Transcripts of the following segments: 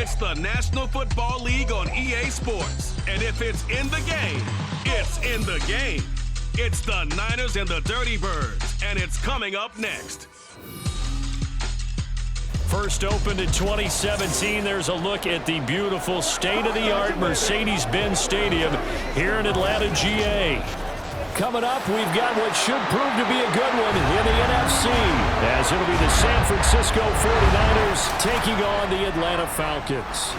It's the National Football League on EA Sports. And if it's in the game, it's in the game. It's the Niners and the Dirty Birds, and it's coming up next. First opened in 2017. There's a look at the beautiful state-of-the-art Mercedes-Benz Stadium here in Atlanta, GA. Coming up, we've got what should prove to be a good one in the NFC, as it'll be the San Francisco 49ers taking on the Atlanta Falcons.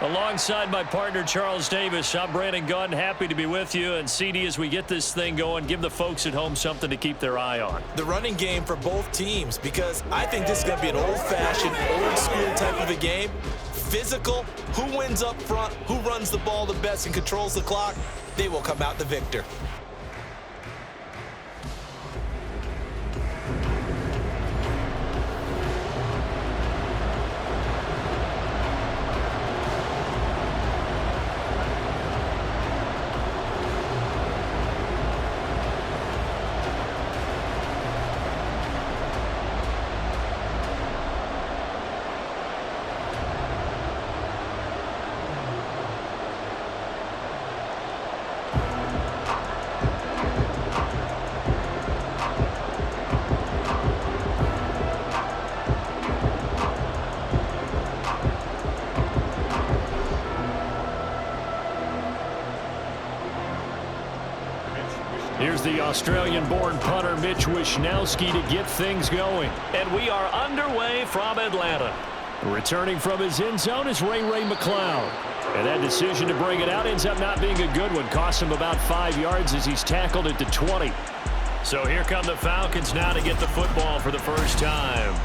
Alongside my partner, Charles Davis, I'm Brandon Gunn. Happy to be with you. And CD, as we get this thing going, give the folks at home something to keep their eye on. The running game for both teams, because I think this is going to be an old-fashioned, old-school type of a game. Physical, who wins up front, who runs the ball the best and controls the clock, they will come out the victor. Here's the Australian-born punter Mitch Wishnowsky to get things going. And we are underway from Atlanta. Returning from his end zone is Ray McLeod. And that decision to bring it out ends up not being a good one. Costs him about 5 yards as he's tackled at the 20. So here come the Falcons now to get the football for the first time.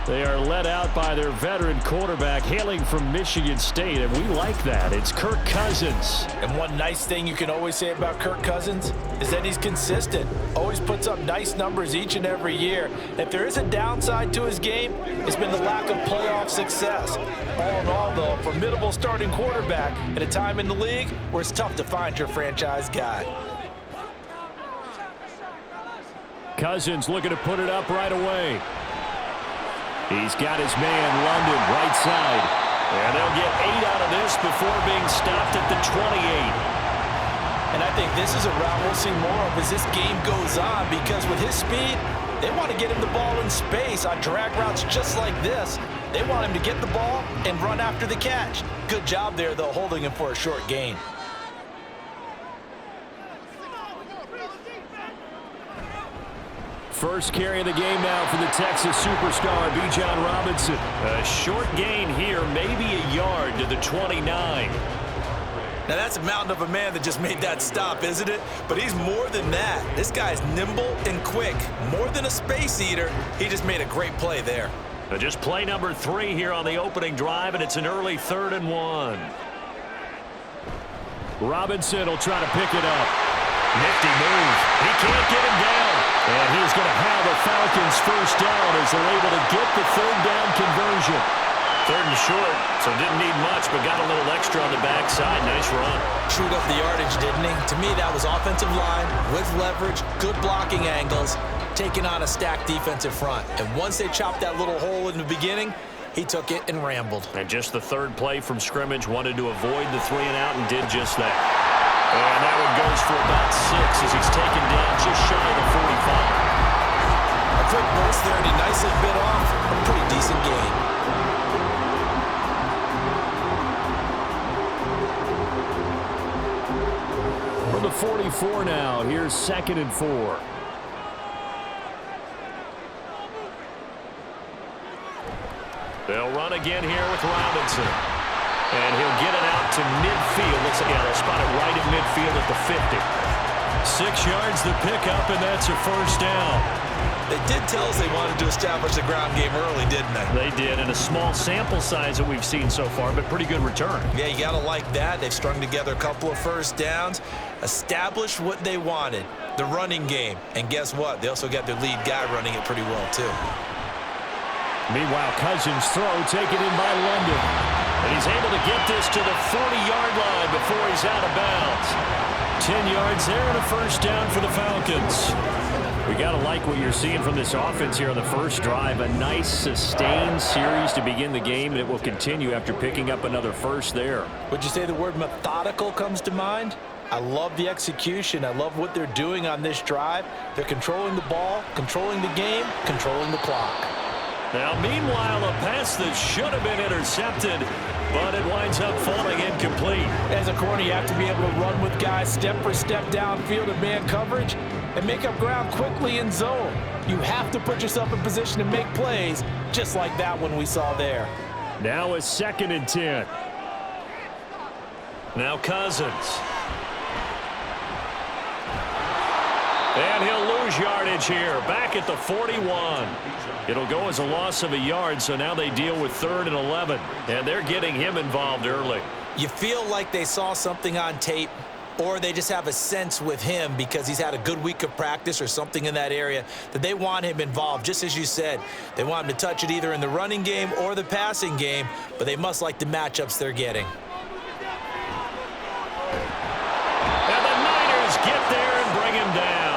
They are led out by their veteran quarterback hailing from Michigan State, and we like that. It's Kirk Cousins. And one nice thing you can always say about Kirk Cousins is that he's consistent. Always puts up nice numbers each and every year. If there is a downside to his game, it's been the lack of playoff success. All in all, though, a formidable starting quarterback at a time in the league where it's tough to find your franchise guy. Cousins looking to put it up right away. He's got his man, London, right side. And they'll get 8 out of this before being stopped at the 28. And I think this is a route we'll see more of as this game goes on, because with his speed, they want to get him the ball in space on drag routes just like this. They want him to get the ball and run after the catch. Good job there, though, holding him for a short gain. First carry of the game now for the Texas superstar, Bijan Robinson. A short gain here, maybe a yard to the 29. Now that's a mountain of a man that just made that stop, isn't it? But he's more than that. This guy's nimble and quick. More than a space eater, he just made a great play there. Just play number 3 here on the opening drive, and it's an early 3rd and 1. Robinson will try to pick it up. Nifty move. He can't get him down. And he's going to have a Falcons first down as they're able to get the 3rd down conversion. 3rd and short, so didn't need much, but got a little extra on the backside. Nice run. Chewed up the yardage, didn't he? To me, that was offensive line with leverage, good blocking angles, taking on a stacked defensive front. And once they chopped that little hole in the beginning, he took it and rambled. And just the 3rd play from scrimmage, wanted to avoid the 3 and out and did just that. And that one goes for about 6 as he's taken down just shy of the 45. A quick burst there, and he nicely bit off a pretty decent gain. From the 44 now, here's 2nd and 4. They'll run again here with Robinson. And he'll get it out to midfield. They'll spot it right at midfield at the 50. 6 yards the pickup, and that's a first down. They did tell us they wanted to establish the ground game early, didn't they? They did, and a small sample size that we've seen so far, but pretty good return. Yeah, you got to like that. They've strung together a couple of first downs, established what they wanted, the running game. And guess what? They also got their lead guy running it pretty well, too. Meanwhile, Cousins' throw taken in by London. And he's able to get this to the 40-yard line before he's out of bounds. 10 yards there and a first down for the Falcons. We got to like what you're seeing from this offense here on the first drive. A nice sustained series to begin the game, and it will continue after picking up another first there. Would you say the word methodical comes to mind? I love the execution. I love what they're doing on this drive. They're controlling the ball, controlling the game, controlling the clock. Now, meanwhile, a pass that should have been intercepted, but it winds up falling incomplete. As a corner, you have to be able to run with guys step for step downfield in man coverage and make up ground quickly in zone. You have to put yourself in position to make plays, just like that one we saw there. Now a 2nd and 10. Now Cousins. And he'll lose yardage here, back at the 41. It'll go as a loss of a yard, so now they deal with 3rd and 11. And they're getting him involved early. You feel like they saw something on tape, or they just have a sense with him because he's had a good week of practice or something in that area that they want him involved. Just as you said, they want him to touch it either in the running game or the passing game, but they must like the matchups they're getting. And the Niners get there and bring him down.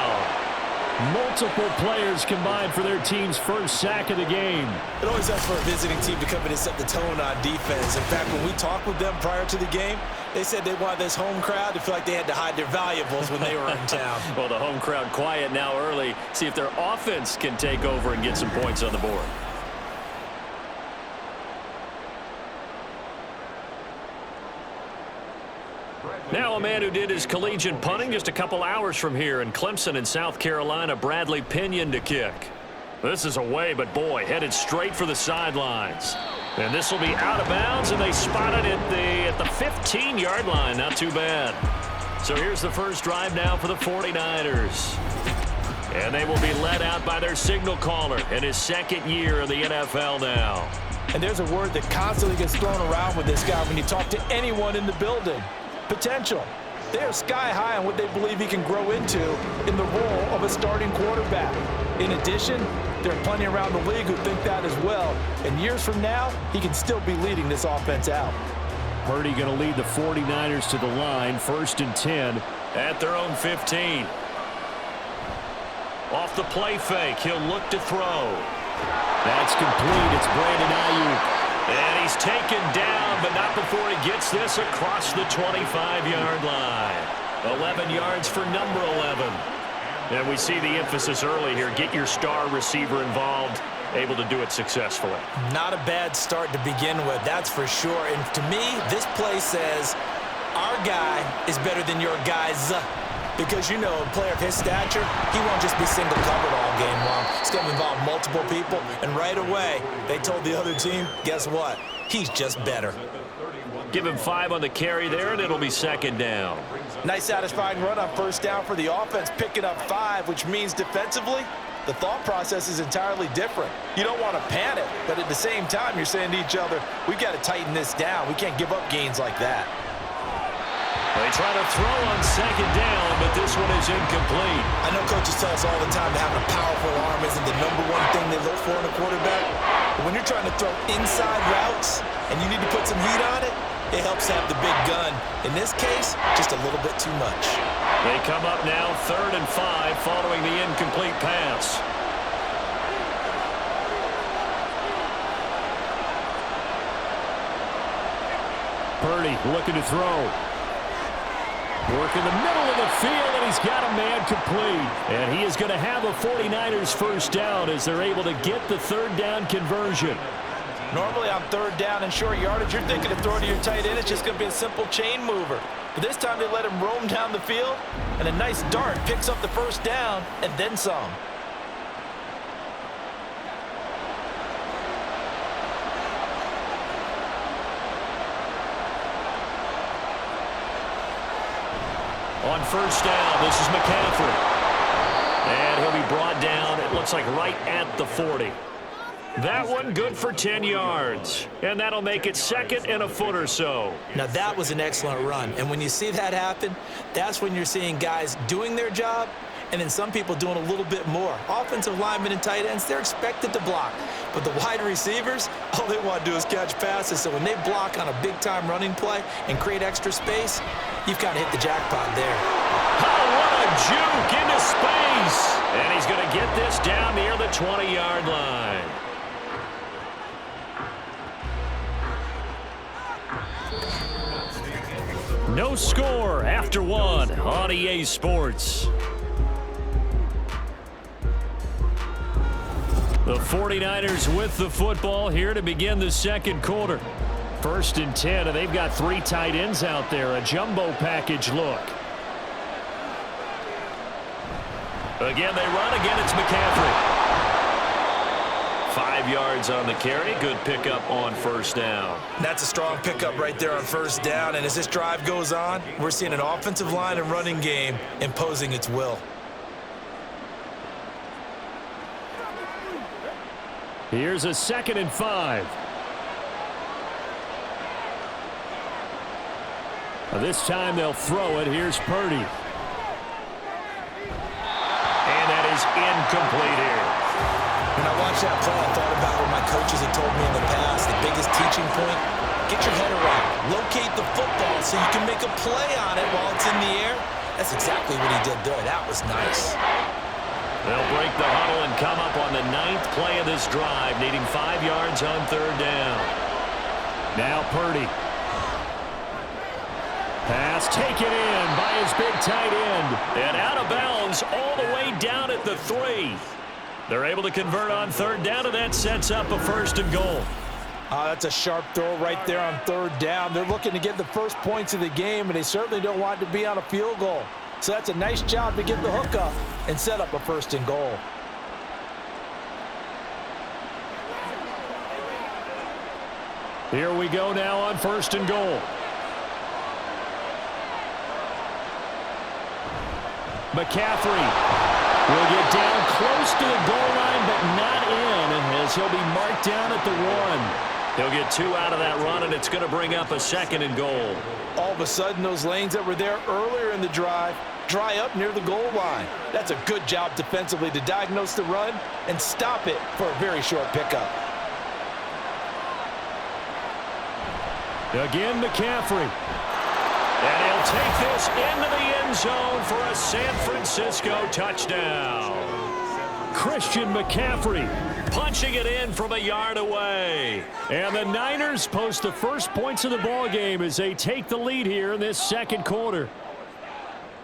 Multiple players combined for their team's first sack of the game. It always helps for a visiting team to come in and set the tone on defense. In fact, when we talked with them prior to the game, they said they wanted this home crowd to feel like they had to hide their valuables when they were in town. Well, the home crowd quiet now early. See if their offense can take over and get some points on the board. Now a man who did his collegiate punting just a couple hours from here in Clemson in South Carolina, Bradley Pinion to kick. This is away, but boy, headed straight for the sidelines. And this will be out of bounds, and they spot it at the 15-yard line. Not too bad. So here's the first drive now for the 49ers. And they will be led out by their signal caller in his 2nd year in the NFL now. And there's a word that constantly gets thrown around with this guy when you talk to anyone in the building. Potential. They are sky high on what they believe he can grow into in the role of a starting quarterback. In addition, there are plenty around the league who think that as well. And years from now, he can still be leading this offense out. Purdy going to lead the 49ers to the line, 1st and 10 at their own 15. Off the play fake, he'll look to throw. That's complete. It's Brandon Ayuk. And he's taken down, but not before he gets this across the 25-yard line. 11 yards for number 11. And we see the emphasis early here. Get your star receiver involved, able to do it successfully. Not a bad start to begin with, that's for sure. And to me, this play says, our guy is better than your guys. Because, you know, a player of his stature, he won't just be single covered all game long. It's going to involve multiple people. And right away, they told the other team, guess what? He's just better. Give him 5 on the carry there, and it'll be 2nd down. Nice satisfying run on 1st down for the offense, picking up 5, which means defensively, the thought process is entirely different. You don't want to panic, but at the same time, you're saying to each other, we got to tighten this down. We can't give up gains like that. They try to throw on 2nd down, but this one is incomplete. I know coaches tell us all the time that having a powerful arm isn't the #1 thing they look for in a quarterback. But when you're trying to throw inside routes and you need to put some heat on it, it helps to have the big gun. In this case, just a little bit too much. They come up now 3rd and 5 following the incomplete pass. Purdy looking to throw. Work in the middle of the field, and he's got a man complete. And he is going to have a 49ers first down as they're able to get the 3rd down conversion. Normally on 3rd down and short yardage, you're thinking to throw to your tight end. It's just going to be a simple chain mover. But this time they let him roam down the field, and a nice dart picks up the first down and then some. On 1st down, this is McCaffrey. And he'll be brought down, it looks like right at the 40. That one good for 10 yards. And that'll make it 2nd and a foot or so. Now that was an excellent run. And when you see that happen, that's when you're seeing guys doing their job and then some people doing a little bit more. Offensive linemen and tight ends, they're expected to block. But the wide receivers, all they want to do is catch passes. So when they block on a big-time running play and create extra space, you've kind of hit the jackpot there. Oh, what a juke into space. And he's going to get this down near the 20-yard line. No score after one on EA Sports. The 49ers with the football here to begin the second quarter. 1st and 10, and they've got 3 tight ends out there. A jumbo package look. Again, they run. Again, it's McCaffrey. 5 yards on the carry. Good pickup on first down. That's a strong pickup right there on first down. And as this drive goes on, we're seeing an offensive line and running game imposing its will. Here's a 2nd and 5. This time they'll throw it. Here's Purdy. And that is incomplete here. When I watched that play, I thought about what my coaches had told me in the past. The biggest teaching point, get your head around. Locate the football so you can make a play on it while it's in the air. That's exactly what he did there. That was nice. They'll break the huddle and come up on the 9th play of this drive, needing 5 yards on 3rd down. Now Purdy. Pass taken in by his big tight end. And out of bounds all the way down at the 3. They're able to convert on 3rd down, and that sets up a 1st and goal. That's a sharp throw right there on 3rd down. They're looking to get the first points of the game, and they certainly don't want to be on a field goal. So that's a nice job to get the hook up and set up a 1st and goal. Here we go now on 1st and goal. McCaffrey will get down close to the goal line, but not in, as he'll be marked down at the 1. He'll get 2 out of that run, and it's going to bring up a 2nd and goal. All of a sudden, those lanes that were there earlier in the drive dry up near the goal line. That's a good job defensively to diagnose the run and stop it for a very short pickup. Again, McCaffrey. And he'll take this into the end zone for a San Francisco touchdown. Christian McCaffrey punching it in from a yard away. And the Niners post the first points of the ball game as they take the lead here in this second quarter.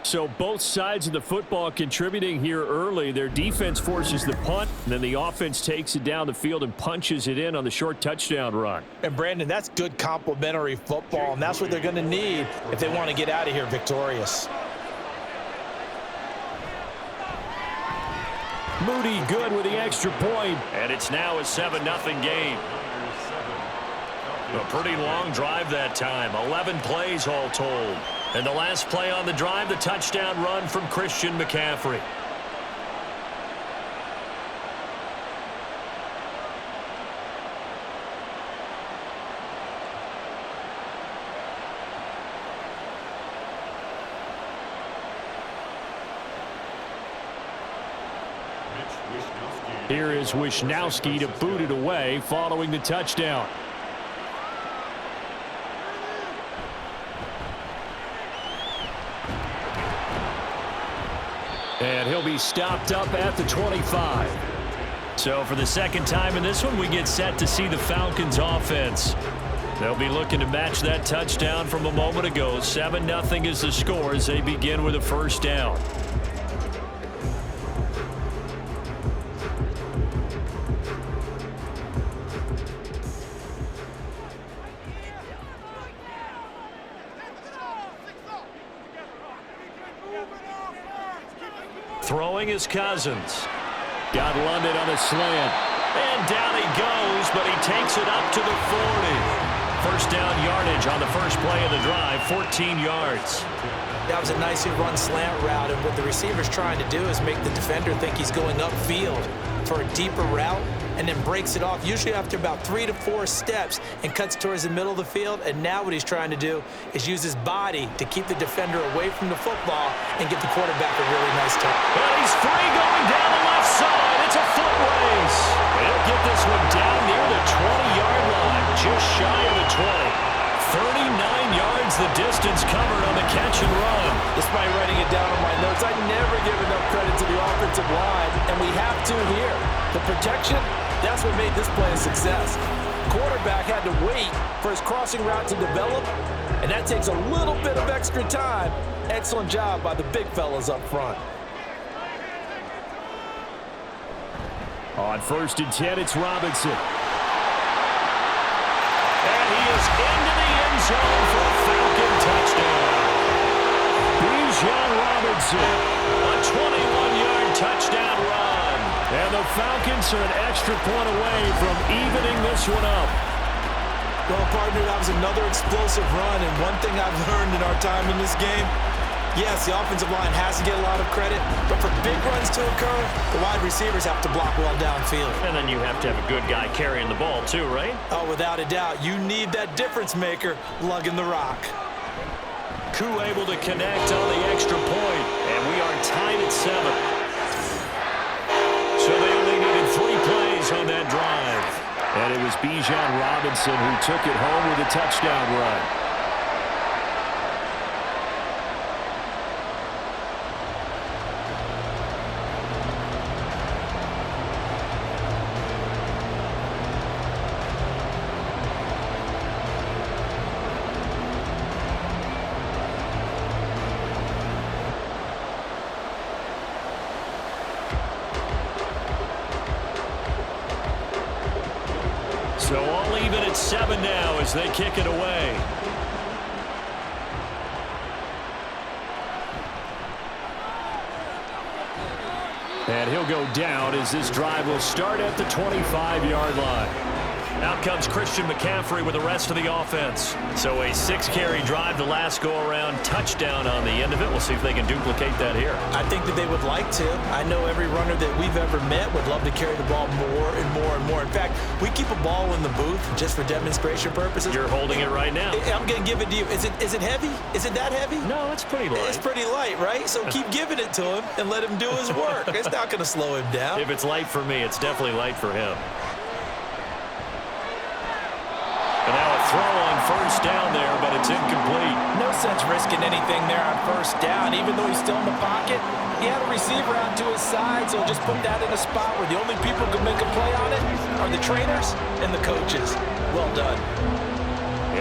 So both sides of the football contributing here early. Their defense forces the punt, and then the offense takes it down the field and punches it in on the short touchdown run. And, Brandon, that's good complementary football, and that's what they're going to need if they want to get out of here victorious. Moody good with the extra point, and it's now a 7-0 game. A pretty long drive that time, 11 plays all told. And the last play on the drive, the touchdown run from Christian McCaffrey. Here is Wisnowski to boot it away following the touchdown. And he'll be stopped up at the 25. So for the second time in this one, we get set to see the Falcons offense. They'll be looking to match that touchdown from a moment ago. 7-0 is the score as they begin with a first down. Throwing is Cousins. Got London on a slant. And down he goes, but he takes it up to the 40. First down yardage on the first play of the drive, 14 yards. That was a nicely run slant route, and what the receiver's trying to do is make the defender think he's going upfield. for a deeper route and then breaks it off, usually after about 3 to 4 steps, and cuts towards the middle of the field. And now what he's trying to do is use his body to keep the defender away from the football and get the quarterback a really nice touch. But he's free going down the left side. It's a foot race. He'll get this one down near the 20-yard line, just shy of the 20. 39 yards the distance covered on the catch and run. Despite writing it down on my notes, I never give enough credit to the offensive line, and we have to here. The protection, that's what made this play a success. Quarterback had to wait for his crossing route to develop, and that takes a little bit of extra time. Excellent job by the big fellas up front. On 1st and 10, it's Robinson. And he is into the end zone for a Falcon touchdown. Bijan Robinson, a 21-yard touchdown run. And the Falcons are an extra point away from evening this one up. Well, partner, that was another explosive run, and one thing I've learned in our time in this game, yes, the offensive line has to get a lot of credit, but for big runs to occur, the wide receivers have to block well downfield. And then you have to have a good guy carrying the ball too, right? Oh, without a doubt. You need that difference maker lugging the rock. Koo able to connect on the extra point, and we are tied at 7. So they only needed 3 plays on that drive. And it was Bijan Robinson who took it home with a touchdown run. So all even at 7 now as they kick it away. And he'll go down as this drive will start at the 25-yard line. Out comes Christian McCaffrey with the rest of the offense. So a 6-carry drive the last go-around, touchdown on the end of it. We'll see if they can duplicate that here. I think that they would like to. I know every runner that we've ever met would love to carry the ball more and more and more. In fact, we keep a ball in the booth just for demonstration purposes. You're holding it right now. I'm going to give it to you. Is it heavy? Is it that heavy? No, it's pretty light. It's pretty light, right? So keep giving it to him and let him do his work. It's not going to slow him down. If it's light for me, it's definitely light for him. And now a throw on 1st down there, but it's incomplete. No sense risking anything there on 1st down. Even though he's still in the pocket, he had a receiver out to his side, so just put that in a spot where the only people who can make a play on it are the trainers and the coaches. Well done.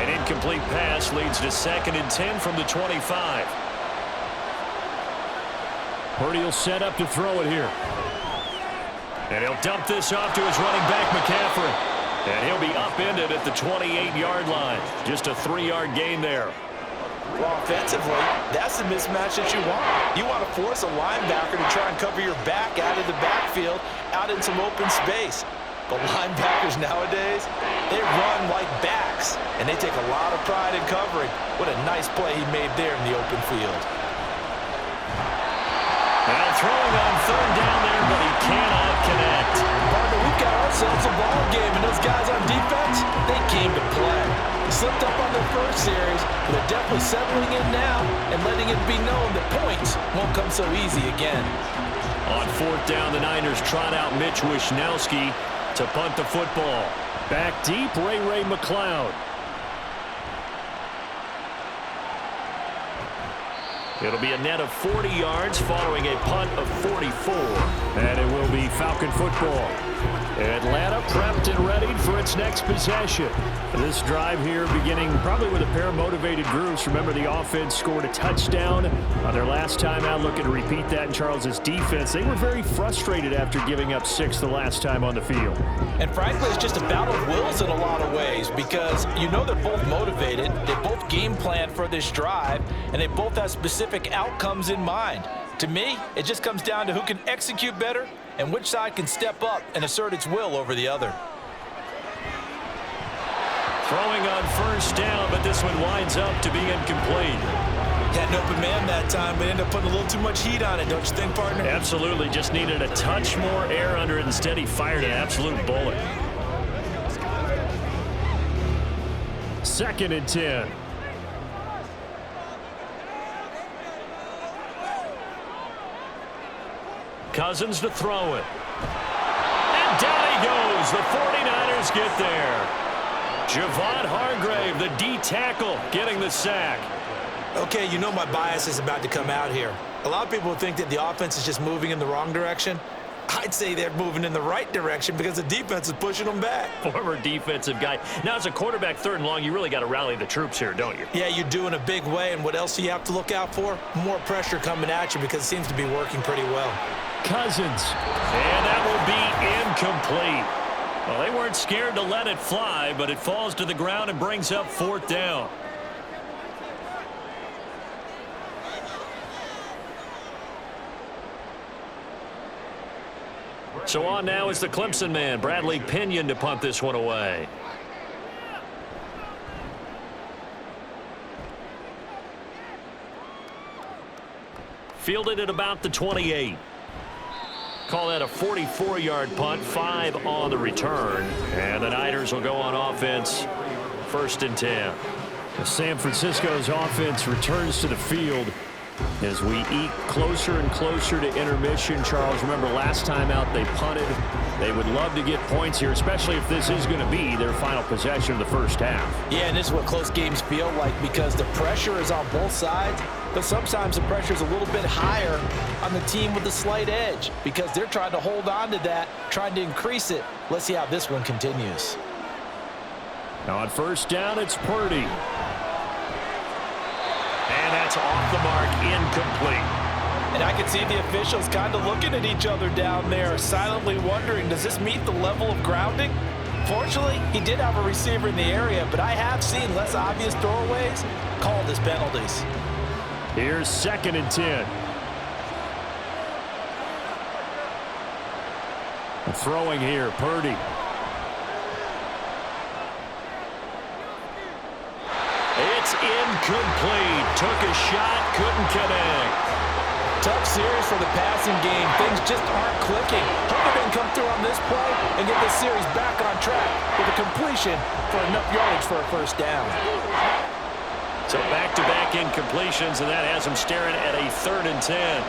An incomplete pass leads to 2nd and 10 from the 25. Purdy will set up to throw it here. And he'll dump this off to his running back, McCaffrey. And he'll be upended at the 28-yard line. Just a 3-yard gain there. Well, offensively, that's the mismatch that you want. You want to force a linebacker to try and cover your back out of the backfield, out in some open space. But linebackers nowadays, they run like backs, and they take a lot of pride in covering. What a nice play he made there in the open field. Now throwing on 3rd down there, but he cannot connect. Partner, we've got ourselves a ball game, and those guys on defense, they came to play. They slipped up on their first series, but they're definitely settling in now and letting it be known that points won't come so easy again. On 4th down, the Niners trot out Mitch Wishnowski to punt the football. Back deep, Ray McCloud. It'll be a net of 40 yards following a punt of 44. And it will be Falcon football. Atlanta prepped and ready for its next possession. This drive here beginning probably with a pair of motivated groups. Remember, the offense scored a touchdown on their last time out. Looking to repeat that in Charles's defense. They were very frustrated after giving up 6 the last time on the field. And frankly, it's just a battle of wills in a lot of ways because you know they're both motivated. They both game plan for this drive, and they both have specific outcomes in mind. To me, it just comes down to who can execute better and which side can step up and assert its will over the other. Throwing on 1st down, but this one winds up to be incomplete. Had an open man that time, but ended up putting a little too much heat on it, don't you think, partner? Absolutely. Just needed a touch more air under it. Instead, he fired an absolute bullet. 2nd and 10. Cousins to throw it. And down he goes. The 49ers get there. Javon Hargrave, the D tackle, getting the sack. Okay, you know my bias is about to come out here. A lot of people think that the offense is just moving in the wrong direction. I'd say they're moving in the right direction because the defense is pushing them back. Former defensive guy. Now, as a quarterback, 3rd and long, you really got to rally the troops here, don't you? Yeah, you do in a big way. And what else do you have to look out for? More pressure coming at you because it seems to be working pretty well. Cousins. And that will be incomplete. Well, they weren't scared to let it fly, but it falls to the ground and brings up 4th down. So on now is the Clemson man, Bradley Pinion, to punt this one away. Fielded at about the 28. Call that a 44-yard punt, 5 on the return. And the Niners will go on offense, 1st and 10. San Francisco's offense returns to the field as we eat closer and closer to intermission. Charles, remember last time out they punted. They would love to get points here, especially if this is going to be their final possession of the first half. Yeah, and this is what close games feel like because the pressure is on both sides, but sometimes the pressure is a little bit higher on the team with the slight edge because they're trying to hold on to that, trying to increase it. Let's see how this one continues. Now on 1st down, it's Purdy. And that's off the mark, incomplete. And I can see the officials kind of looking at each other down there, silently wondering, does this meet the level of grounding? Fortunately, he did have a receiver in the area, but I have seen less obvious throwaways called as penalties. Here's 2nd and 10. Throwing here, Purdy. It's incomplete. Took a shot, couldn't connect. Tough series for the passing game. Things just aren't clicking. Hope they can come through on this play and get this series back on track with a completion for enough yardage for a 1st down. So back-to-back incompletions, and that has him staring at a 3rd and 10.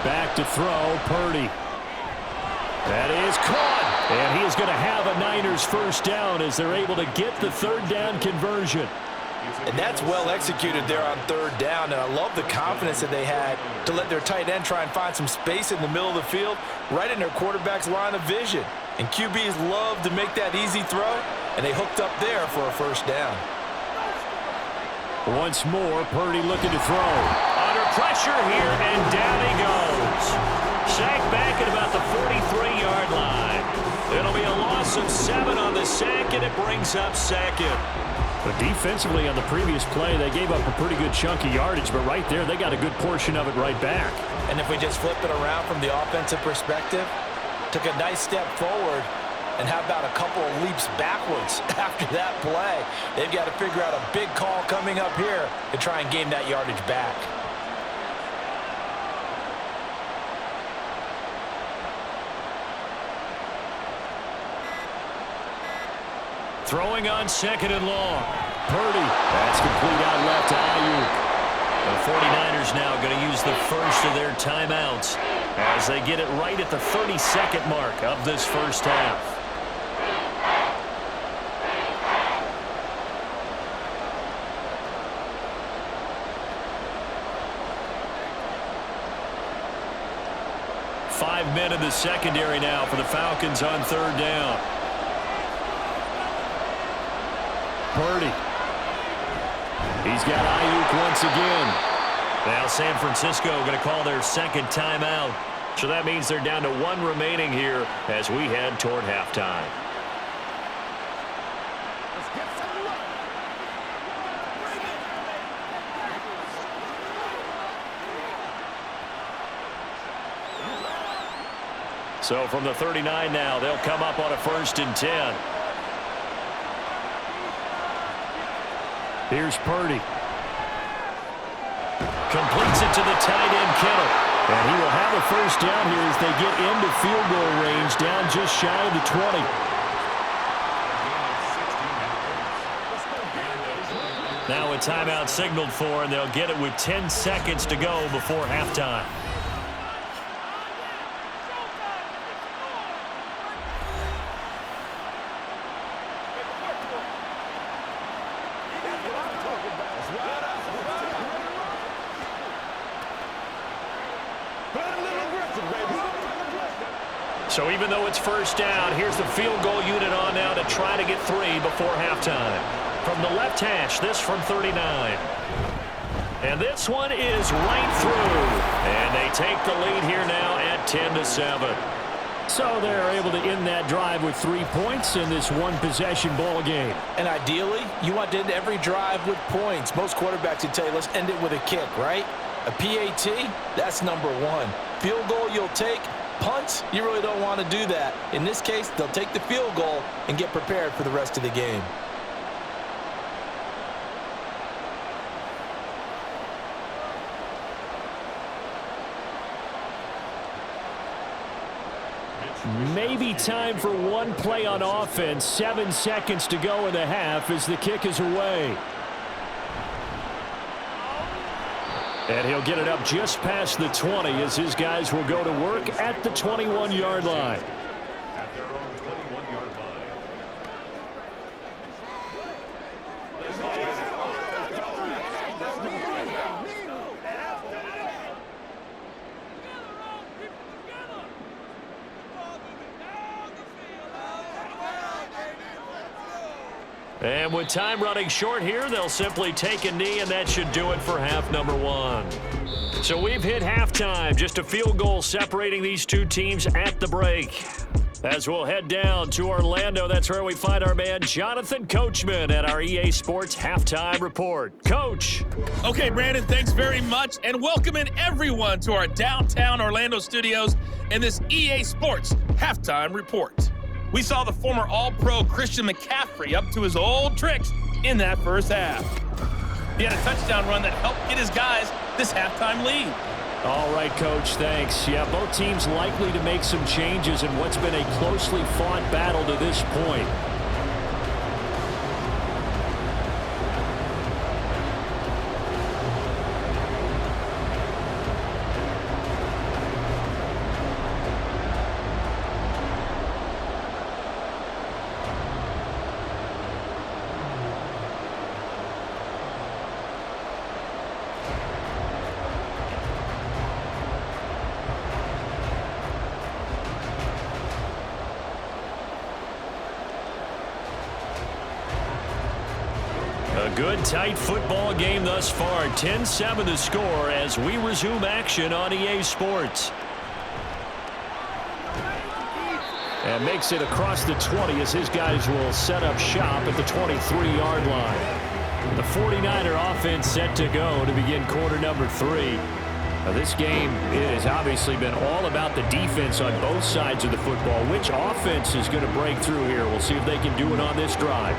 Back to throw, Purdy. That is caught. And he is going to have a Niners 1st down as they're able to get the 3rd down conversion. And that's well executed there on 3rd down, and I love the confidence that they had to let their tight end try and find some space in the middle of the field, right in their quarterback's line of vision. And QBs love to make that easy throw, and they hooked up there for a 1st down. Once more, Purdy looking to throw. Under pressure here, and down he goes. Sacked back at about the 43-yard line. It'll be a loss of 7 on the sack, and it brings up 2nd. But defensively on the previous play, they gave up a pretty good chunk of yardage, but right there, they got a good portion of it right back. And if we just flip it around from the offensive perspective, took a nice step forward, and how about a couple of leaps backwards after that play? They've got to figure out a big call coming up here to try and gain that yardage back. Throwing on 2nd and long. Purdy. That's complete out left to Ayuk. The 49ers now going to use the first of their timeouts as they get it right at the 32nd mark of this first half. Five men in the secondary now for the Falcons on 3rd down. Purdy. He's got Ayuk once again. Now San Francisco going to call their 2nd timeout. So that means they're down to 1 remaining here as we head toward halftime. So from the 39 now, they'll come up on a 1st and 10. Here's Purdy. Completes it to the tight end, Kittle. And he will have a first down here as they get into field goal range, down just shy of the 20. Now a timeout signaled for, and they'll get it with 10 seconds to go before halftime. So even though it's first down, here's the field goal unit on now to try to get 3 before halftime. From the left hash, this from 39. And this one is right through. And they take the lead here now at 10-7. So they're able to end that drive with 3 points in this one-possession ball game. And ideally, you want to end every drive with points. Most quarterbacks would tell you, let's end it with a kick, right? A PAT, that's number 1. Field goal you'll take. Punts, you really don't want to do that. In this case, they'll take the field goal and get prepared for the rest of the game. Maybe time for one play on offense. 7 seconds to go in the half as the kick is away. And he'll get it up just past the 20 as his guys will go to work at the 21-yard line. And with time running short here, they'll simply take a knee, and that should do it for half number 1. So we've hit halftime. Just a field goal separating these two teams at the break. As we'll head down to Orlando, that's where we find our man Jonathan Coachman at our EA Sports Halftime Report. Coach. Okay, Brandon, thanks very much, and welcoming everyone to our downtown Orlando studios in this EA Sports Halftime Report. We saw the former All-Pro Christian McCaffrey up to his old tricks in that first half. He had a touchdown run that helped get his guys this halftime lead. All right, Coach, thanks. Yeah, both teams likely to make some changes in what's been a closely fought battle to this point. A good, tight football game thus far. 10-7 the score as we resume action on EA Sports. And makes it across the 20 as his guys will set up shop at the 23-yard line. The 49er offense set to go to begin quarter number 3. Now, this game has obviously been all about the defense on both sides of the football. Which offense is going to break through here? We'll see if they can do it on this drive.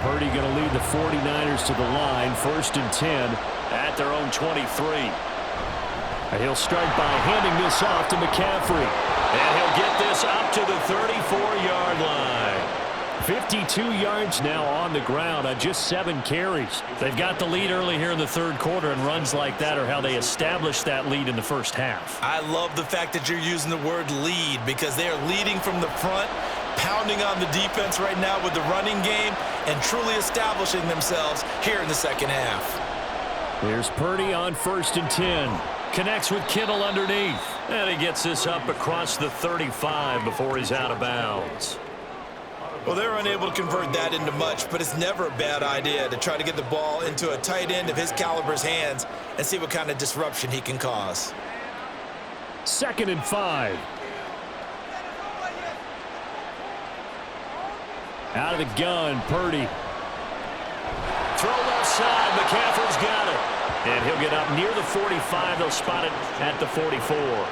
Purdy going to lead the 49ers to the line. 1st and 10 at their own 23. And he'll start by handing this off to McCaffrey. And he'll get this up to the 34-yard line. 52 yards now on the ground on just 7 carries. They've got the lead early here in the third quarter, and runs like that are how they established that lead in the first half. I love the fact that you're using the word lead because they are leading from the front, pounding on the defense right now with the running game, and truly establishing themselves here in the second half. Here's Purdy on 1st and 10. Connects with Kittle underneath. And he gets this up across the 35 before he's out of bounds. Well, they're unable to convert that into much, but it's never a bad idea to try to get the ball into a tight end of his caliber's hands and see what kind of disruption he can cause. 2nd and 5. Out of the gun, Purdy. Throw left side, McCaffrey's got it. And he'll get up near the 45. They'll spot it at the 44.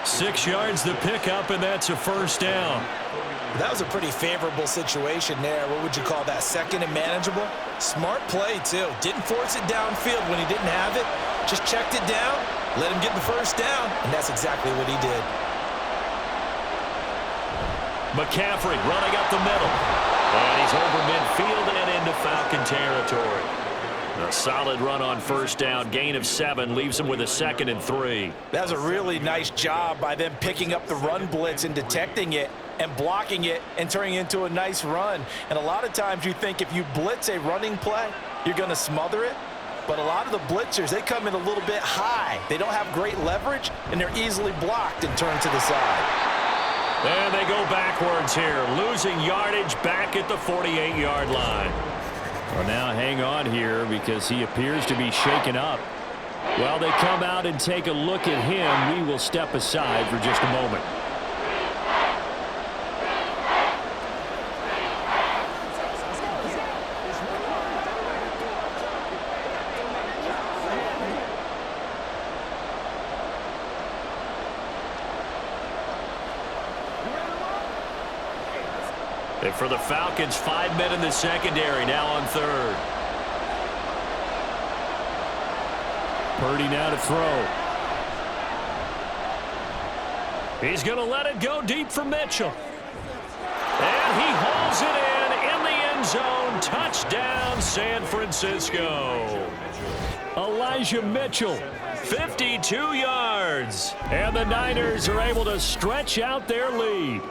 6 yards the pickup, and that's a first down. That was a pretty favorable situation there. What would you call that? Second and manageable? Smart play, too. Didn't force it downfield when he didn't have it. Just checked it down, let him get the first down, and that's exactly what he did. McCaffrey running up the middle. And he's over midfield and into Falcon territory. A solid run on first down. Gain of 7 leaves him with a 2nd and 3. That was a really nice job by them picking up the run blitz and detecting it and blocking it and turning it into a nice run. And a lot of times you think if you blitz a running play, you're going to smother it. But a lot of the blitzers, they come in a little bit high. They don't have great leverage, and they're easily blocked and turned to the side. And they go backwards here, losing yardage back at the 48-yard line. Well, now hang on here because he appears to be shaken up. While they come out and take a look at him, we will step aside for just a moment. And for the Falcons, 5 men in the secondary, now on third. Purdy now to throw. He's going to let it go deep for Mitchell. And he hauls it in the end zone. Touchdown, San Francisco. Elijah Mitchell, 52 yards. And the Niners are able to stretch out their lead.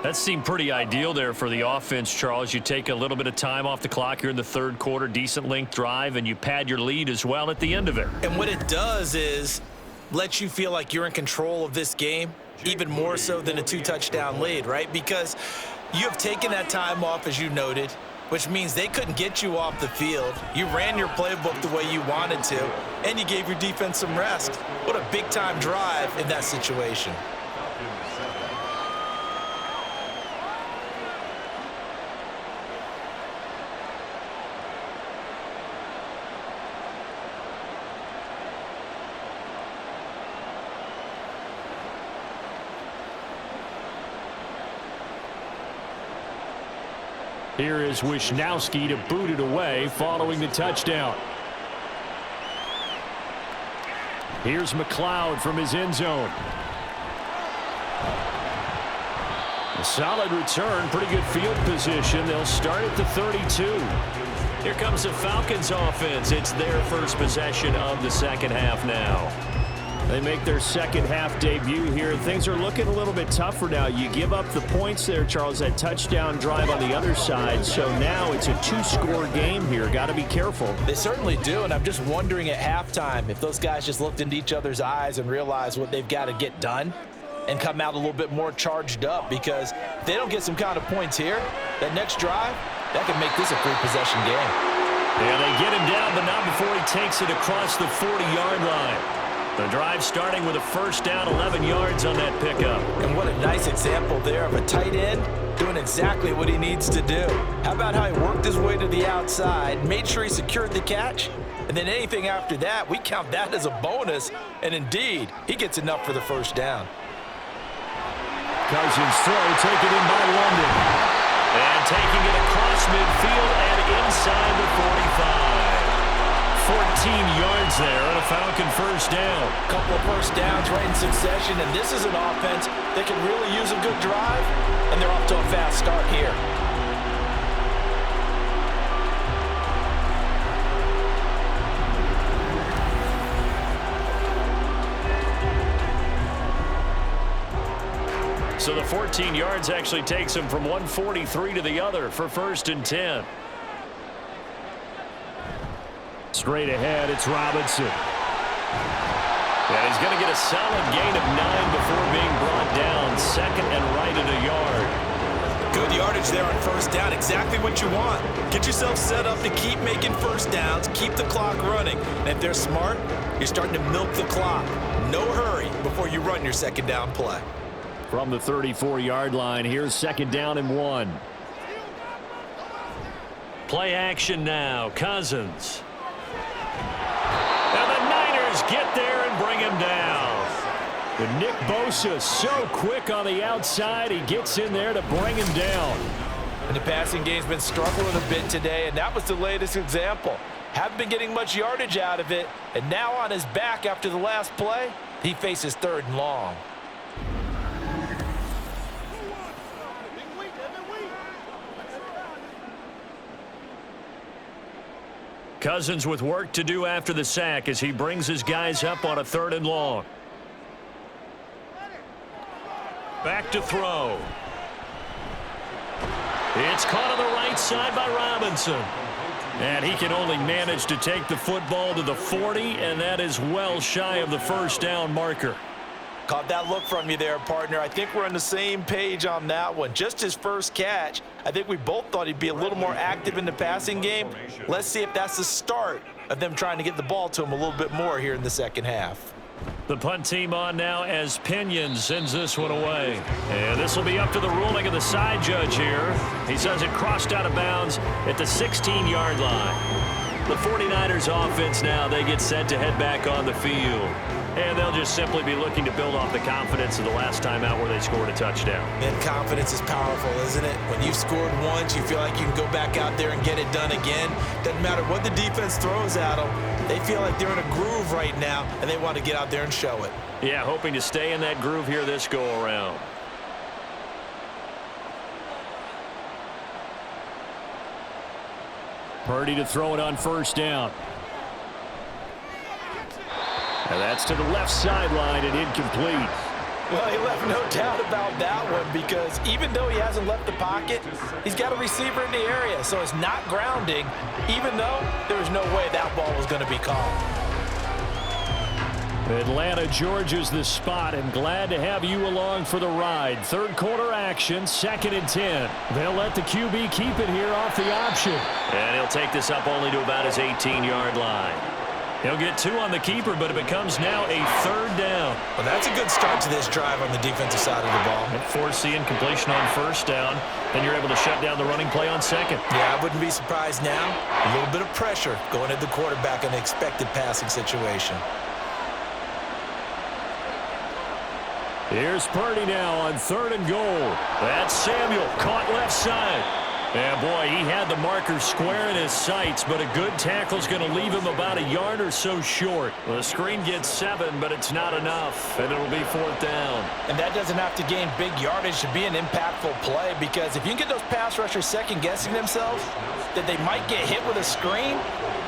That seemed pretty ideal there for the offense, Charles. You take a little bit of time off the clock here in the third quarter, decent length drive, and you pad your lead as well at the end of it. And what it does is let you feel like you're in control of this game, even more so than a 2-touchdown lead, right? Because you have taken that time off, as you noted, which means they couldn't get you off the field. You ran your playbook the way you wanted to, and you gave your defense some rest. What a big-time drive in that situation. Here is Wisnowski to boot it away following the touchdown. Here's McLeod from his end zone. A solid return, pretty good field position. They'll start at the 32. Here comes the Falcons offense. It's their first possession of the second half now. They make their second half debut here. Things are looking a little bit tougher now. You give up the points there, Charles, that touchdown drive on the other side. So now it's a 2-score game here. Got to be careful. They certainly do, and I'm just wondering at halftime if those guys just looked into each other's eyes and realized what they've got to get done and come out a little bit more charged up, because if they don't get some kind of points here, that next drive, that can make this a 3-possession game. Yeah, they get him down, but not before he takes it across the 40-yard line. The drive starting with a first down, 11 yards on that pickup. And what a nice example there of a tight end doing exactly what he needs to do. How about how he worked his way to the outside, made sure he secured the catch, and then anything after that, we count that as a bonus. And indeed, he gets enough for the first down. Cousins throw, taken in by London. And taking it across midfield and inside the 45. 14 yards there and a Falcon first down. Couple of first downs right in succession, and this is an offense that can really use a good drive, and they're off to a fast start here. So the 14 yards actually takes him from 143 to the other for 1st and 10. Straight ahead, it's Robinson. And he's going to get a solid gain of 9 before being brought down. 2nd and right at a yard. Good yardage there on first down. Exactly what you want. Get yourself set up to keep making first downs, keep the clock running. And if they're smart, you're starting to milk the clock. No hurry before you run your second down play. From the 34-yard line, here's 2nd down and 1. Play action now. Cousins. And the Niners get there and bring him down. And Nick Bosa so quick on the outside. He gets in there to bring him down. And the passing game's been struggling a bit today, and that was the latest example. Haven't been getting much yardage out of it, and now on his back after the last play, he faces 3rd and long. Cousins with work to do after the sack as he brings his guys up on a 3rd and long. Back to throw. It's caught on the right side by Robinson. And he can only manage to take the football to the 40, and that is well shy of the 1st down marker. Caught that look from you there, partner. I think we're on the same page on that one. Just his first catch. I think we both thought he'd be a little more active in the passing game. Let's see if that's the start of them trying to get the ball to him a little bit more here in the second half. The punt team on now as Pinion sends this one away. And this will be up to the ruling of the side judge here. He says it crossed out of bounds at the 16-yard line. The 49ers offense now, they get set to head back on the field. And they'll just simply be looking to build off the confidence of the last time out where they scored a touchdown. And confidence is powerful, isn't it? When you've scored once, you feel like you can go back out there and get it done again. Doesn't matter what the defense throws at them. They feel like they're in a groove right now, and they want to get out there and show it. Yeah, hoping to stay in that groove here this go-around. Purdy to throw it on 1st down. And that's to the left sideline and incomplete. Well, he left no doubt about that one because even though he hasn't left the pocket, he's got a receiver in the area, so it's not grounding, even though there's no way that ball was going to be called. Atlanta, Georgia's the spot, and glad to have you along for the ride. 3rd quarter action, 2nd and 10. They'll let the QB keep it here off the option. And he'll take this up only to about his 18-yard line. He'll get 2 on the keeper, but it becomes now a 3rd down. Well, that's a good start to this drive on the defensive side of the ball. And force the incompletion on 1st down, then you're able to shut down the running play on 2nd. Yeah, I wouldn't be surprised now. A little bit of pressure going at the quarterback in the expected passing situation. Here's Purdy now on 3rd and goal. That's Samuel, caught left side. And boy, he had the marker square in his sights, but a good tackle's going to leave him about a yard or so short. Well, the screen gets 7, but it's not enough, and it'll be 4th down. And that doesn't have to gain big yardage to be an impactful play, because if you can get those pass rushers second-guessing themselves, that they might get hit with a screen,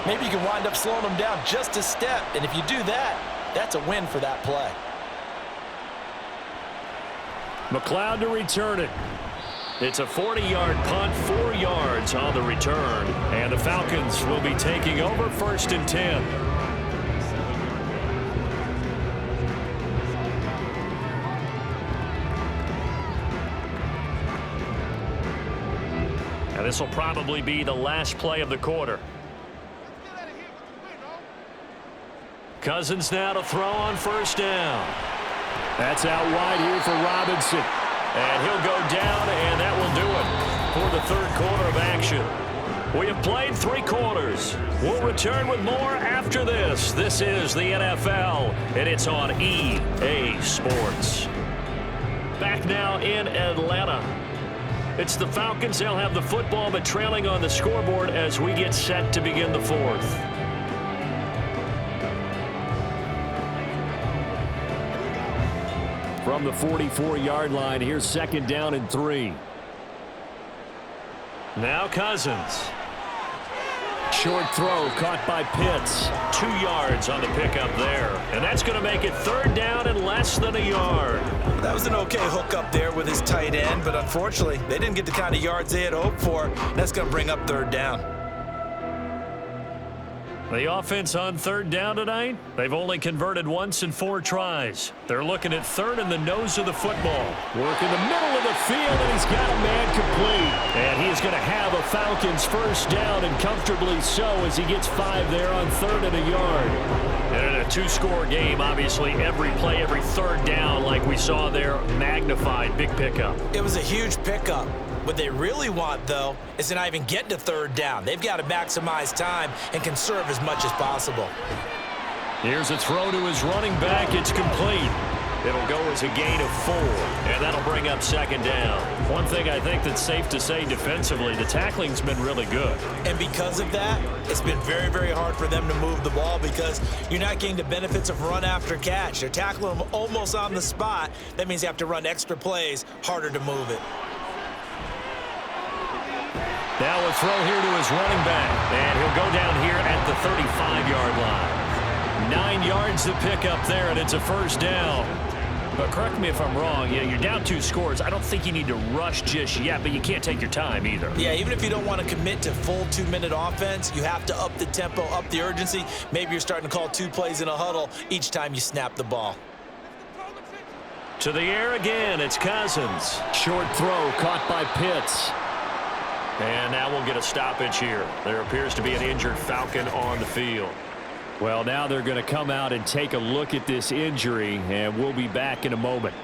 maybe you can wind up slowing them down just a step. And if you do that, that's a win for that play. McLeod to return it. It's a 40-yard punt, 4 yards on the return. And the Falcons will be taking over 1st and 10. And this will probably be the last play of the quarter. Cousins now to throw on 1st down. That's out wide here for Robinson. And he'll go down, and that will do it for the 3rd quarter of action. We have played 3 quarters. We'll return with more after this. This is the NFL, and it's on EA Sports. Back now in Atlanta. It's the Falcons. They'll have the football, but trailing on the scoreboard as we get set to begin the 4th. From the 44-yard line, here's 2nd down and 3. Now Cousins. Short throw caught by Pitts. 2 yards on the pickup there. And that's going to make it 3rd down and less than a yard. That was an okay hook up there with his tight end, but unfortunately, they didn't get the kind of yards they had hoped for. That's going to bring up 3rd down. The offense on 3rd down tonight, they've only converted once in 4 tries. They're looking at 3rd in the nose of the football. Work in the middle of the field, and he's got a man complete. And he is going to have a Falcons 1st down, and comfortably so as he gets 5 there on 3rd and a yard. And in a 2-score game, obviously, every play, every 3rd down, like we saw there, magnified. Big pickup. It was a huge pickup. What they really want, though, is to not even get to 3rd down. They've got to maximize time and conserve as much as possible. Here's a throw to his running back. It's complete. It'll go as a gain of 4, and that'll bring up second down. One thing I think that's safe to say defensively, the tackling's been really good. And because of that, it's been very, very hard for them to move the ball because you're not getting the benefits of run after catch. They're tackling them almost on the spot. That means you have to run extra plays, harder to move it. Now a throw here to his running back, and he'll go down here at the 35-yard line. 9 yards to pick up there, and it's a first down. But correct me if I'm wrong, you're down 2 scores. I don't think you need to rush just yet, but you can't take your time either. Yeah, even if you don't want to commit to full 2-minute offense, you have to up the tempo, up the urgency. Maybe you're starting to call 2 plays in a huddle each time you snap the ball. To the air again, it's Cousins. Short throw caught by Pitts. And now we'll get a stoppage here. There appears to be an injured Falcon on the field. Well, now they're going to come out and take a look at this injury, and we'll be back in a moment.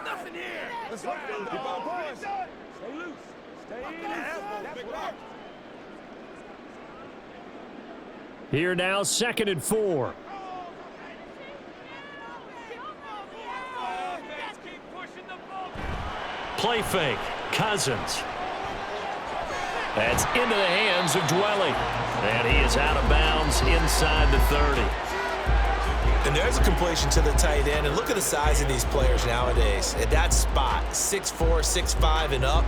Nothing here. Let's go. Keep on boys. Stay loose. Stay in. Here now, 2nd and 4. Play fake. Cousins. That's into the hands of Dwelly. And he is out of bounds inside the 30. And there's a completion to the tight end. And look at the size of these players nowadays. At that spot, 6'4", 6'5", and up.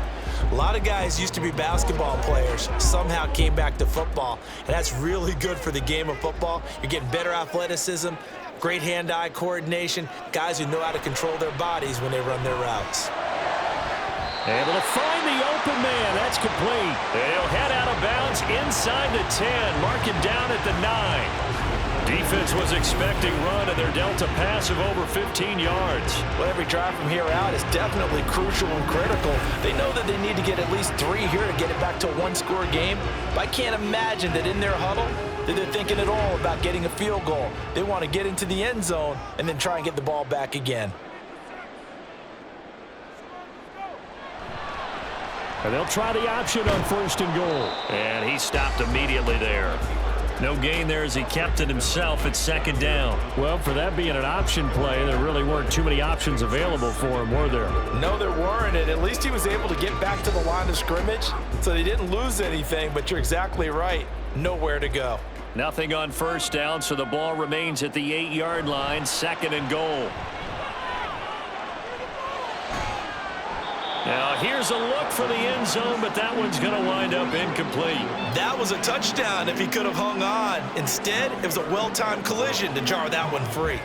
A lot of guys used to be basketball players, somehow came back to football. And that's really good for the game of football. You're getting better athleticism, great hand-eye coordination, guys who know how to control their bodies when they run their routes. Able to find the open man. That's complete. And he'll head out of bounds inside the 10. Mark him down at the 9. Defense was expecting run, and they're dealt a pass of over 15 yards. Well, every drive from here out is definitely crucial and critical. They know that they need to get at least 3 here to get it back to a 1-score game. But I can't imagine that in their huddle that they're thinking at all about getting a field goal. They want to get into the end zone and then try and get the ball back again. And they'll try the option on 1st and goal. And he stopped immediately there. No gain there as he kept it himself at 2nd down. Well, for that being an option play, there really weren't too many options available for him, were there? No, there weren't, and at least he was able to get back to the line of scrimmage, so they didn't lose anything, but you're exactly right. Nowhere to go. Nothing on 1st down, so the ball remains at the 8-yard line, 2nd and goal. Now, here's a look for the end zone, but that one's going to wind up incomplete. That was a touchdown if he could have hung on. Instead, it was a well-timed collision to jar that one free.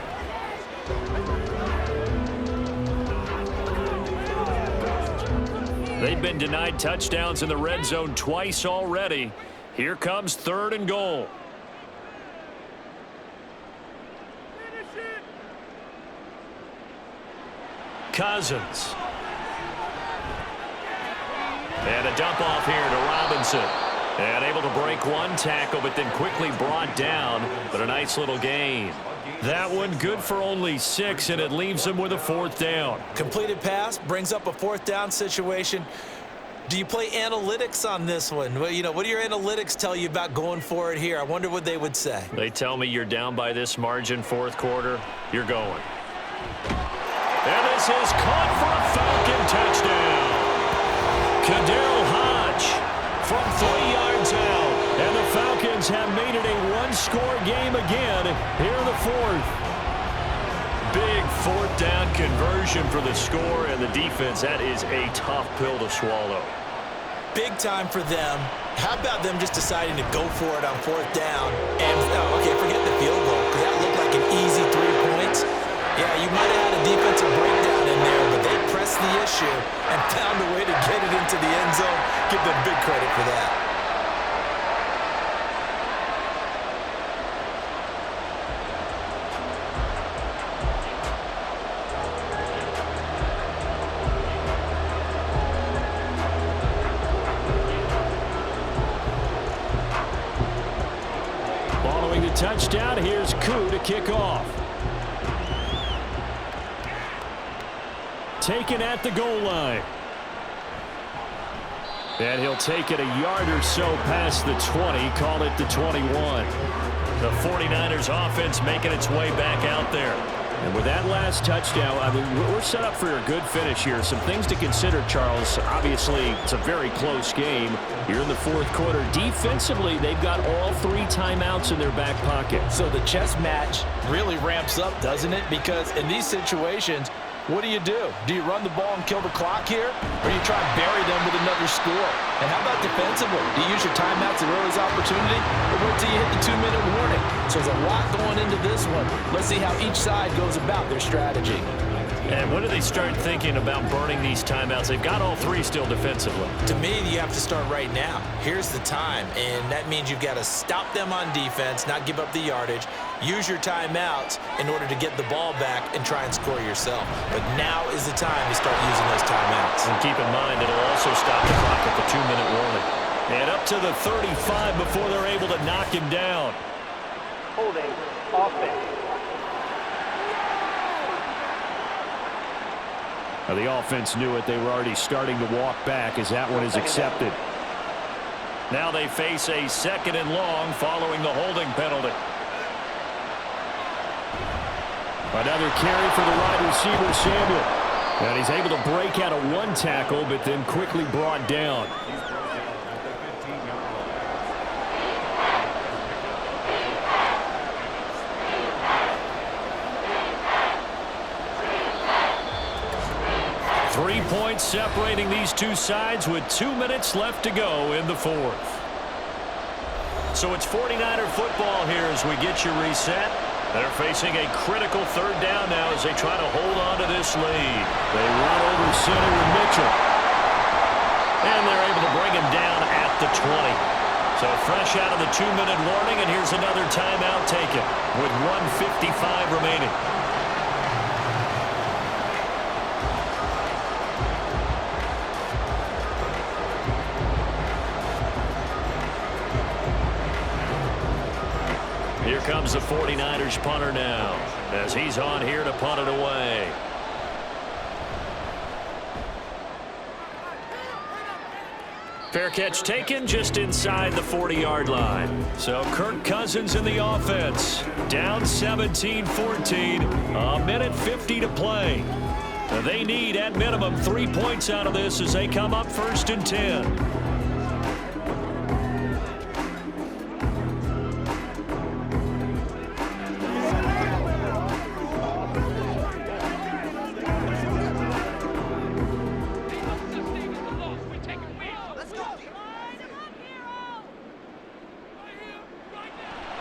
They've been denied touchdowns in the red zone twice already. Here comes 3rd and goal. Cousins. And a dump off here to Robinson. And able to break one tackle, but then quickly brought down. But a nice little gain. That one good for only 6, and it leaves them with a 4th down. Completed pass brings up a 4th down situation. Do you play analytics on this one? Well, what do your analytics tell you about going for it here? I wonder what they would say. They tell me you're down by this margin 4th quarter, you're going. And this is caught for a Falcon touchdown. Kadarius Hodge from 3 yards out. And the Falcons have made it a 1-score game again here in the 4th. Big 4th down conversion for the score, and the defense, that is a tough pill to swallow. Big time for them. How about them just deciding to go for it on 4th down? And, okay, forget the field goal, because that looked like an easy 3 points. Yeah, you might have had a defensive breakdown in there, but they pressed the issue and found a way to get it into the end zone. Give them big credit for that. Following the touchdown, here's Koo to kick off. Taken at the goal line. And he'll take it a yard or so past the 20, call it the 21. The 49ers offense making its way back out there. And with that last touchdown, I mean, we're set up for a good finish here. Some things to consider, Charles. Obviously, it's a very close game. You're in the fourth quarter. Defensively, they've got all 3 timeouts in their back pocket. So the chess match really ramps up, doesn't it? Because in these situations, what do? Do you run the ball and kill the clock here? Or do you try and bury them with another score? And how about defensively? Do you use your timeouts at earliest opportunity? Or wait till you hit the 2-minute warning? So there's a lot going into this one. Let's see how each side goes about their strategy. And when do they start thinking about burning these timeouts? They've got all 3 still defensively. To me, you have to start right now. Here's the time, and that means you've got to stop them on defense, not give up the yardage, use your timeouts in order to get the ball back and try and score yourself. But now is the time to start using those timeouts. And keep in mind, it'll also stop the clock at the 2-minute warning. And up to the 35 before they're able to knock him down. Holding offense. Now, the offense knew it. They were already starting to walk back as that one is accepted. Now they face a 2nd and long following the holding penalty. Another carry for the wide receiver, Samuel. And he's able to break out of 1 tackle, but then quickly brought down. Three points separating these two sides with 2 minutes left to go in the fourth. So it's 49er football here as we get you reset. They're facing a critical 3rd down now as they try to hold on to this lead. They run over center with Mitchell. And they're able to bring him down at the 20. So fresh out of the 2-minute warning, and here's another timeout taken with 1:55 remaining. Here comes the 49ers punter now as he's on here to punt it away. Fair catch taken just inside the 40-yard line. So Kirk Cousins in the offense. Down 17-14. A minute 50 to play. They need at minimum 3 points out of this as they come up 1st and 10.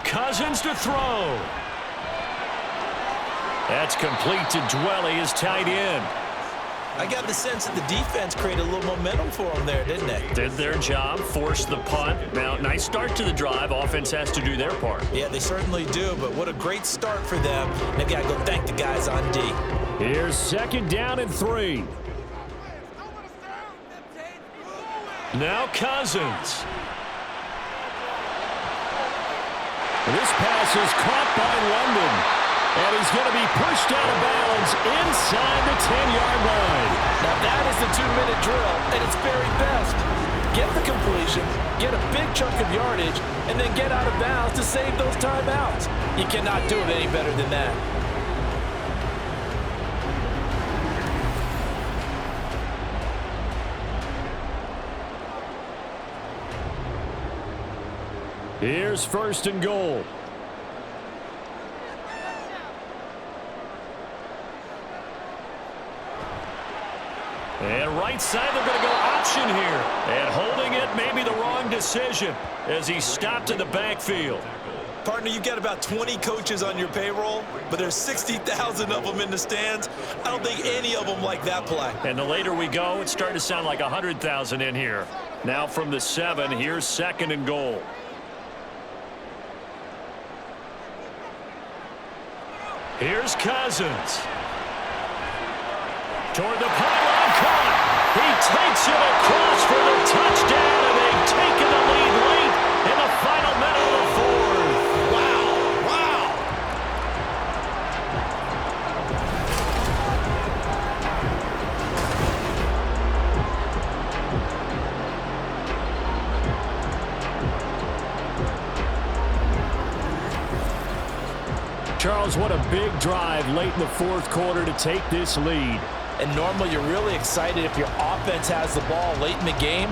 Cousins to throw. That's complete to Dwelly, his tight end. I got the sense that the defense created a little momentum for them there, didn't they? Did their job, forced the punt. Now, nice start to the drive. Offense has to do their part. Yeah, they certainly do, but what a great start for them. They've got to go thank the guys on D. Here's 2nd down and 3. Now Cousins. This pass is caught by London. And he's going to be pushed out of bounds inside the 10-yard line. Now that is the 2-minute drill at its very best. Get the completion, get a big chunk of yardage, and then get out of bounds to save those timeouts. You cannot do it any better than that. Here's 1st and goal. And right side, they're going to go option here. And holding it may be the wrong decision as he's stopped in the backfield. Partner, you've got about 20 coaches on your payroll, but there's 60,000 of them in the stands. I don't think any of them like that play. And the later we go, it's starting to sound like 100,000 in here. Now from the 7, here's 2nd and goal. Here's Cousins. Toward the pylon, caught. He takes it across for the touchdown, and they've taken the lead late in the final minute of the fourth. Wow. Charles, what a big drive late in the fourth quarter to take this lead. And normally you're really excited if your offense has the ball late in the game.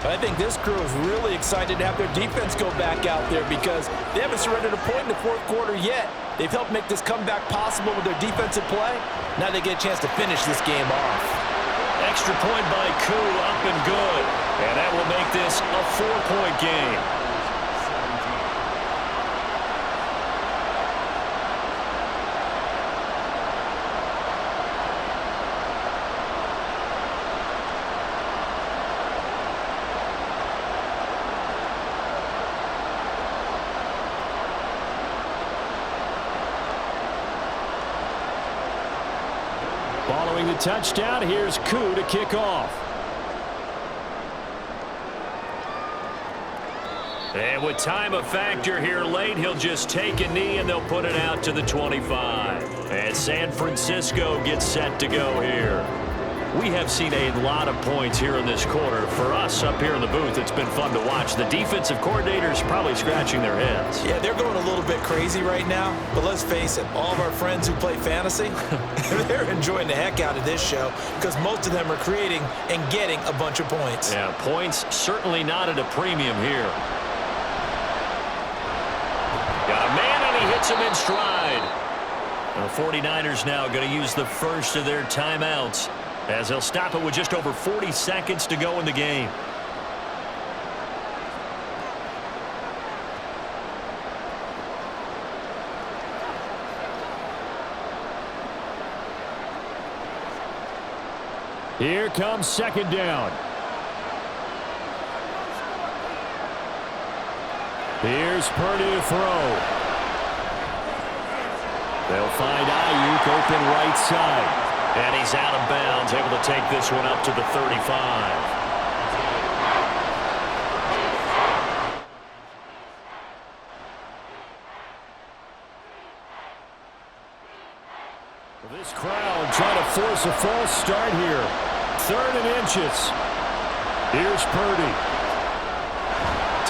But I think this crew is really excited to have their defense go back out there because they haven't surrendered a point in the fourth quarter yet. They've helped make this comeback possible with their defensive play. Now they get a chance to finish this game off. Extra point by Koo, up and good. And that will make this a 4-point game. Following the touchdown, here's Koo to kick off. And with time a factor here late, he'll just take a knee and they'll put it out to the 25. And San Francisco gets set to go here. We have seen a lot of points here in this quarter. For us up here in the booth, it's been fun to watch. The defensive coordinators probably scratching their heads. Yeah, they're going a little bit crazy right now. But let's face it, all of our friends who play fantasy, they're enjoying the heck out of this show because most of them are creating and getting a bunch of points. Yeah, points certainly not at a premium here. Got a man and he hits him in stride. The 49ers now going to use the first of their timeouts, as they'll stop it with just over 40 seconds to go in the game. Here comes second down. Here's Purdy to throw. They'll find Ayuk open right side. And he's out of bounds, able to take this one up to the 35. This crowd trying to force a false start here. 3rd and inches. Here's Purdy.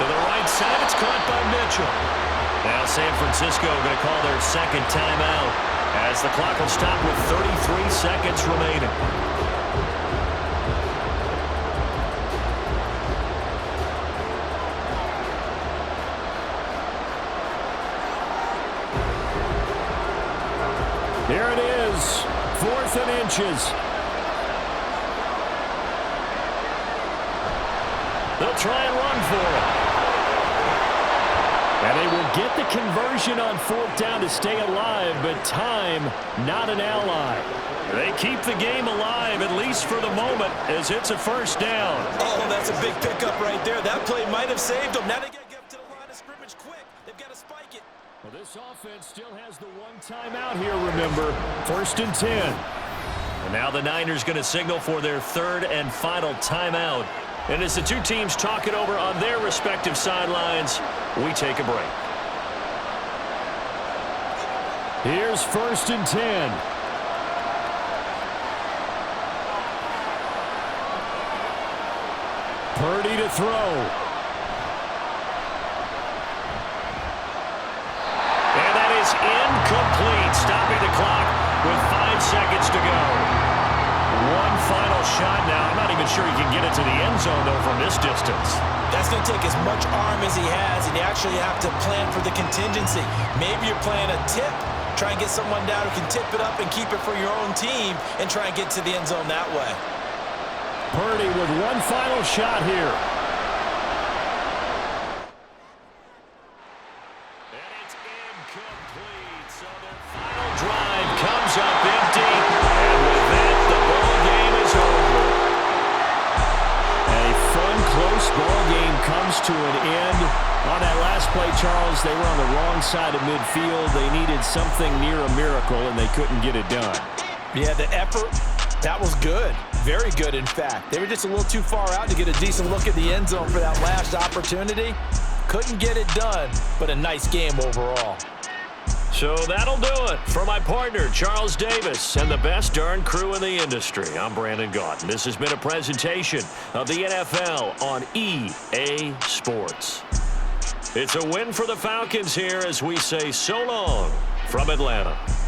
To the right side, it's caught by Mitchell. Now San Francisco going to call their second timeout, as the clock will stop with 33 seconds remaining. Here it is, 4th and inches. They'll try and run for it. And they will get the conversion on 4th down to stay alive, but time, not an ally. They keep the game alive, at least for the moment, as it's a first down. Oh, that's a big pickup right there. That play might have saved them. Now they got to get up to the line of scrimmage quick. They've got to spike it. Well, this offense still has the one timeout here, remember. 1st and 10. And now the Niners going to signal for their 3rd and final timeout. And as the two teams talk it over on their respective sidelines, we take a break. Here's 1st and 10. Purdy to throw. And that is incomplete, stopping the clock with 5 seconds to go. One final shot now. I'm not even sure he can get it to the end zone, though, from this distance. That's going to take as much arm as he has, and you actually have to plan for the contingency. Maybe you're playing a tip. Try and get someone down who can tip it up and keep it for your own team and try and get to the end zone that way. Purdy with one final shot here. And it's incomplete. So their final drive comes up empty. And with that, the ball game is over. A fun, close ball game comes to an end. On that last play, Charles, they were on the wrong side of midfield. They needed something near a miracle, and they couldn't get it done. Yeah, the effort, that was good. Very good, in fact. They were just a little too far out to get a decent look at the end zone for that last opportunity. Couldn't get it done, but a nice game overall. So that'll do it. For my partner, Charles Davis, and the best darn crew in the industry, I'm Brandon Gaudin. This has been a presentation of the NFL on EA Sports. It's a win for the Falcons here as we say so long from Atlanta.